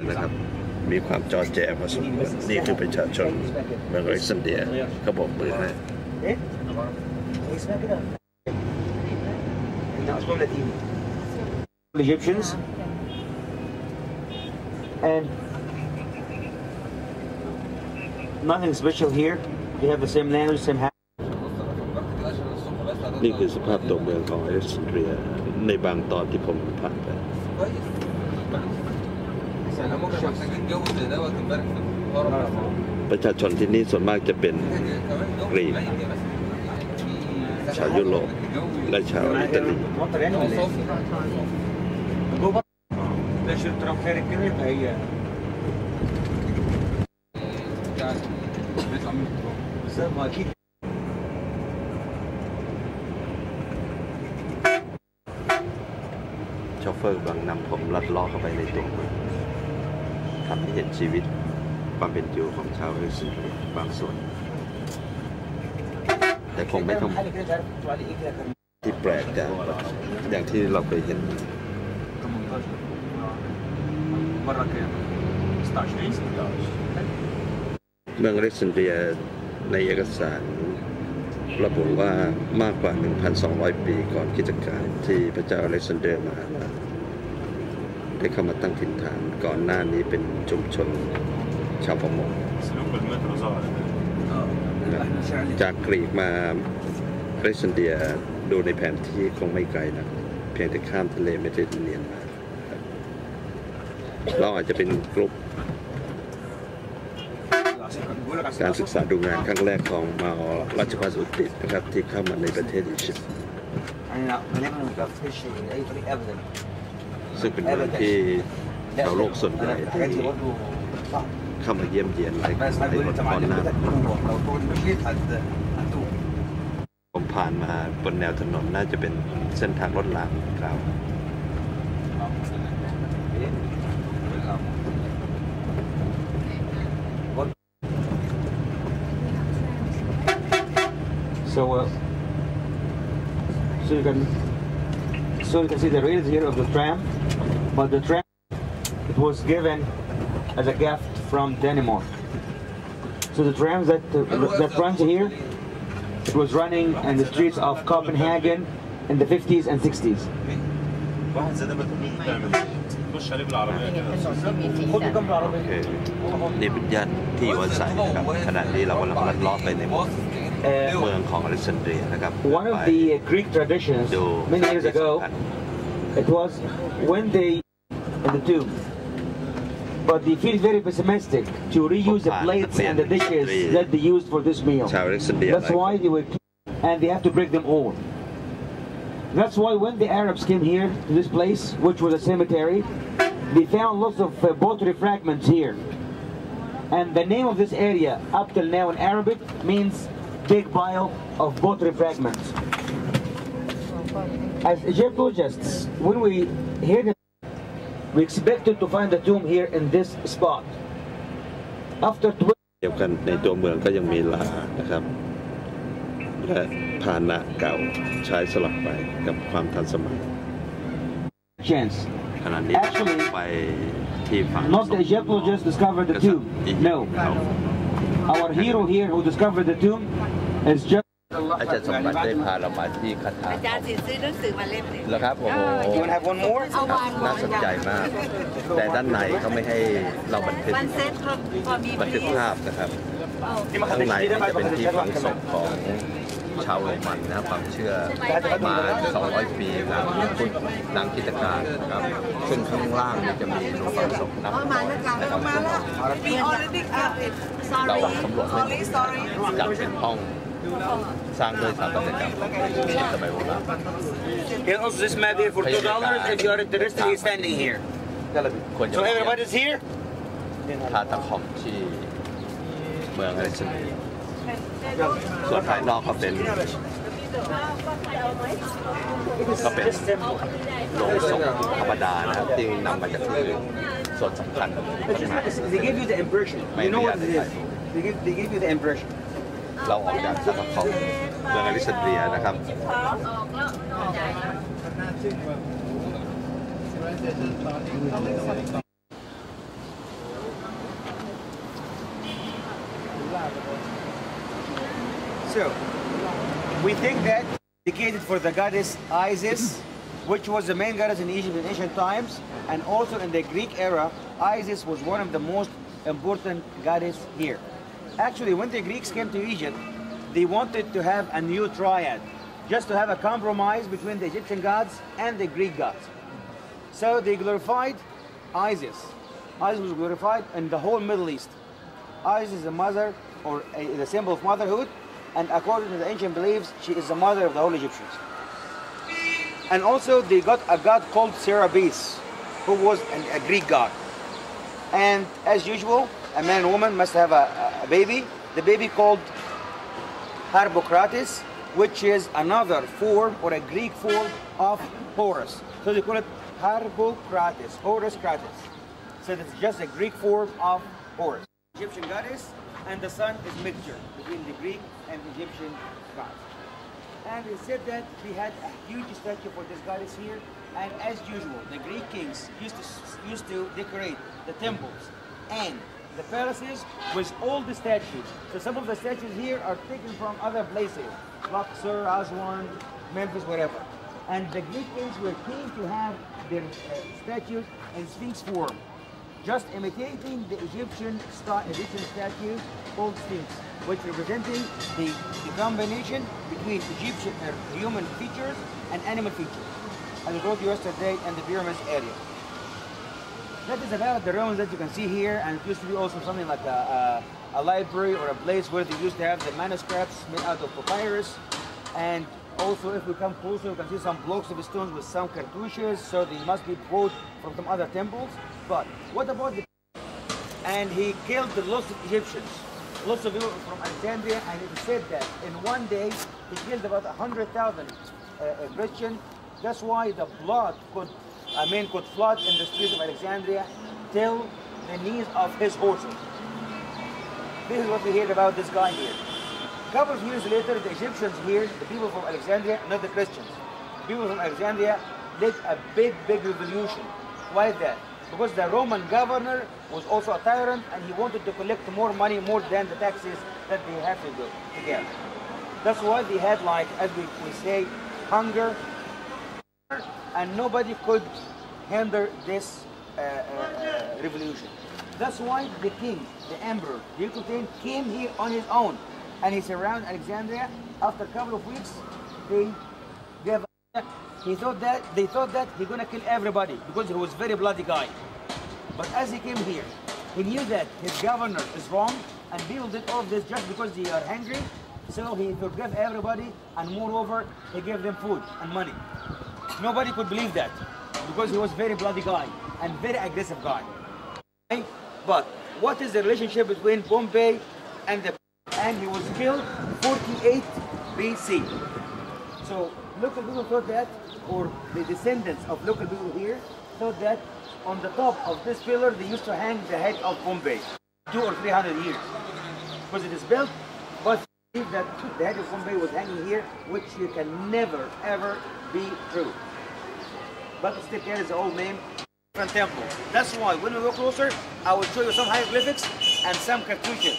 นะครับมีความจอแจพอสมควรนี่คือประชาชนเมืองอเล็กซานเดรียเขาบอกมือให้Egyptians and nothing special here. They have the same language, same habit. นี่คือสภาพตัวเมืองของอเล็กซานเดรียในบางตอนที่ผมผ่านไปประชาชนที่นี่ส่วนมากจะเป็นกรีกชาวยุโรปและชาวอิตาลีโชเฟอร์กำลังนำผมลัดล้อเข้าไปในตัวเมืองทำให้เห็นชีวิตความเป็นอยู่ของชาวอเล็กซานเดรียบางส่วนแต่คงไม่ต้องที่แปลกอย่างที่เราเคยเห็นเมืองอเล็กซานเดรียในเอกสารระบุว่ามากกว่า 1,200 ปีก่อนคริสตกาลที่พระเจ้าอเล็กซานเดอร์มหาราชได้เข้ามาตั้งถิ่นฐานก่อนหน้านี้เป็นชุมชนชาวประมงจากกรีกมาอเล็กซานเดรียดูในแผนที่คงไม่ไกลนะเพียงแต่ข้ามทะเลเมดิเตอร์เรเนียนมาเราอาจจะเป็นกลุ่มการศึกษาดูงานครั้งแรกของมาราชภัฏอุตรินะครับที่เข้ามาในประเทศอียิปต์ซึ่งเป็นเมืองที่ชาวโลกส่วนใหญ่ที่เข้ามาเยี่ยมเยียนหลายคนก่อนหน้าผมผ่านมาบนแนวถนนน่าจะเป็นเส้นทางรถรางกล่าวSo you can see the rails here of the tram, but the tram it was given as a gift from Denmark. So the trams that runs here, it was running in the streets of Copenhagen in the 50s and 60s. นี่เป็นย่านที่อยู่อาศัยนะครับขณะนี้เรากำลังลัดเลาะไปในเมืองของอเล็กซานเดรียนะครับ One of the Greek traditions many years ago, it was when they in the tomb, but they feel very pessimistic to reuse the plates and the dishes that they used for this meal. That's why they were and they have to break them all. That's why when the Arabs came here to this place, which was a cemetery, they found lots of pottery fragments here. And the name of this area, up till now in Arabic, means big pile of pottery fragments. As Egyptologists, when we hear them, we expected to find the tomb here in this spot. After เดียวกันในตัวเมืองก็ยังมีลานะครับและพาหนะเก่าใช้สลับไปกับความทันสมัย ขณะนี้ไปที่ฝั่ง Not the Egyptologists discovered the tomb. No. Our hero here who discovered the tomb is just อาจารย์สมบัติได้พาเรามาที่คาถาอาจารย์ซื้อหนังสือมาเล่มนึงแล้วครับโอ้โหน่าสนใจมากแต่ด้านในเขาไม่ให้เราบันทึกภาพนะครับข้างในจะเป็นที่ฝังศพของชาวโรมันนะความเชื่อมา200 ปีหลังคริสตกาลนะครับซึ่งข้างล่างจะมีหลุมฝังศพนะครับเราสำรวจไม่จัดเป็นห้องสร้างด้วยสถาปัตยกรรมสมัยโบราณ Also this map here for $2 if you are interested in standing here. So everybody is here. ทาตะคอมที่เมืองอเล็กซานเดรียส่วนภายนอกก็เป็นโรงศพธรรมดานะครับที่นำมาจากที่อื่นส่วนสำคัญ They give you the impression. You know what it is. They give you the impression. เราออกจากทาตะคอมเมืองอเล็กซานเดรียนะครับ So, we think that dedicated for the goddess Isis, which was the main goddess in Egypt in ancient times, and also in the Greek era, Isis was one of the most important goddess here. Actually, when the Greeks came to Egypt, they wanted to have a new triad, just to have a compromise between the Egyptian gods and the Greek gods. So they glorified Isis. Isis was glorified in the whole Middle East. Isis is the mother, or the symbol of motherhood, and according to the ancient beliefs, she is the mother of the whole Egyptians. And also they got a god called Serapis, who was a Greek god. And as usual, a man and woman must have a baby. The baby called Harpocrates, which is another form or a Greek form of Horus. So they call it Harpocrates, Horus Krates. So it's just a Greek form of Horus. Egyptian goddess, and the sun is mixture between the Greek and Egyptian gods. And it said that we had a huge statue for this goddess here, and as usual, the Greek kings used to decorate the temples and the palaces with all the statues. So some of the statues here are taken from other places, Luxor, Aswan, Memphis, wherever. And the Greek kings were keen to have their statues in sphinx form, just imitating the Egyptian statue called sphinx, which representing the combination between Egyptian human features and animal features, as I told you yesterday in the pyramids area. That is about the ruins that you can see here, and it used to be also something like a library or a place where they used to have the manuscripts made out of papyrus. And also, if we come closer, you can see some blocks of stones with some cartouches, so they must be brought from some other temples. But what about the... And he killed the lots of Egyptians, lots of people from Alexandria, and it said that in one day he killed about 100,000 Christians. That's why the blood could flood in the streets of Alexandria till the knees of his horses. This is what we hear about this guy here. A couple of years later, the Egyptians here, the people from Alexandria, not the Christians, people from Alexandria led a big revolution. Why is that? Because the Roman governor was also a tyrant, and he wanted to collect more money, more than the taxes that they have to get. That's why they had, like, as we say, hunger, and nobody could hinder this revolution. That's why the king, the emperor, Diocletian, came here on his own, and he surrounded Alexandria. After a couple of weeks, they thought that he's gonna kill everybody because he was a very bloody guy. But as he came here, he knew that his governor is wrong, and people did all of this just because they are hungry. So he forgave everybody, and moreover, he gave them food and money. Nobody could believe that because he was a very bloody guy and very aggressive guy. Okay? But what is the relationship between Pompey and he was killed 48 BC. So local people thought that, or the descendants of local people here thought that on the top of this pillar they used to hang the head of Pompey 200 or 300 years because it is built, but believe that the head of Pompey was hanging here, which you can never ever be true. But it still carries the old name, different temple. That's why when we go closer, I will show you some hieroglyphics and some cartouches,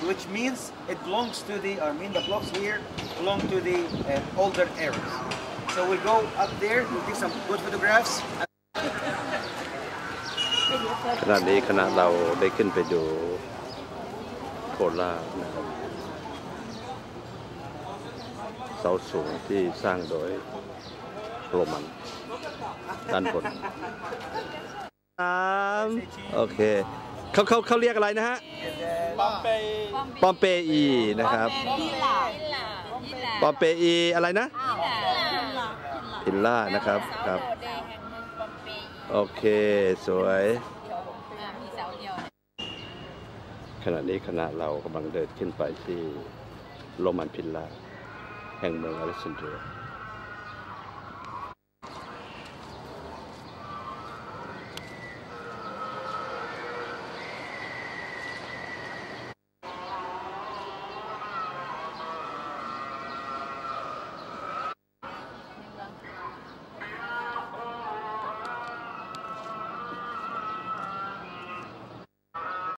which means it belongs to the blocks here belong to the older eras. So we'll go up there, we'll take some good photographs. ขณะนี้คณะเราได้ขึ้นไปดูโคราชนะครับเสาสูงที่สร้างโดยโรมันด้านบนโอเคเขาเรียกอะไรนะฮะปอมเปอีนะครับปอมเปอีอะไรนะพิลล่านะครับครับโอเคสวยขณะนี้คณะเรากำลังเดินขึ้นไปที่โรมันพิลล่าแห่งเมืองอเล็กซานเดรีย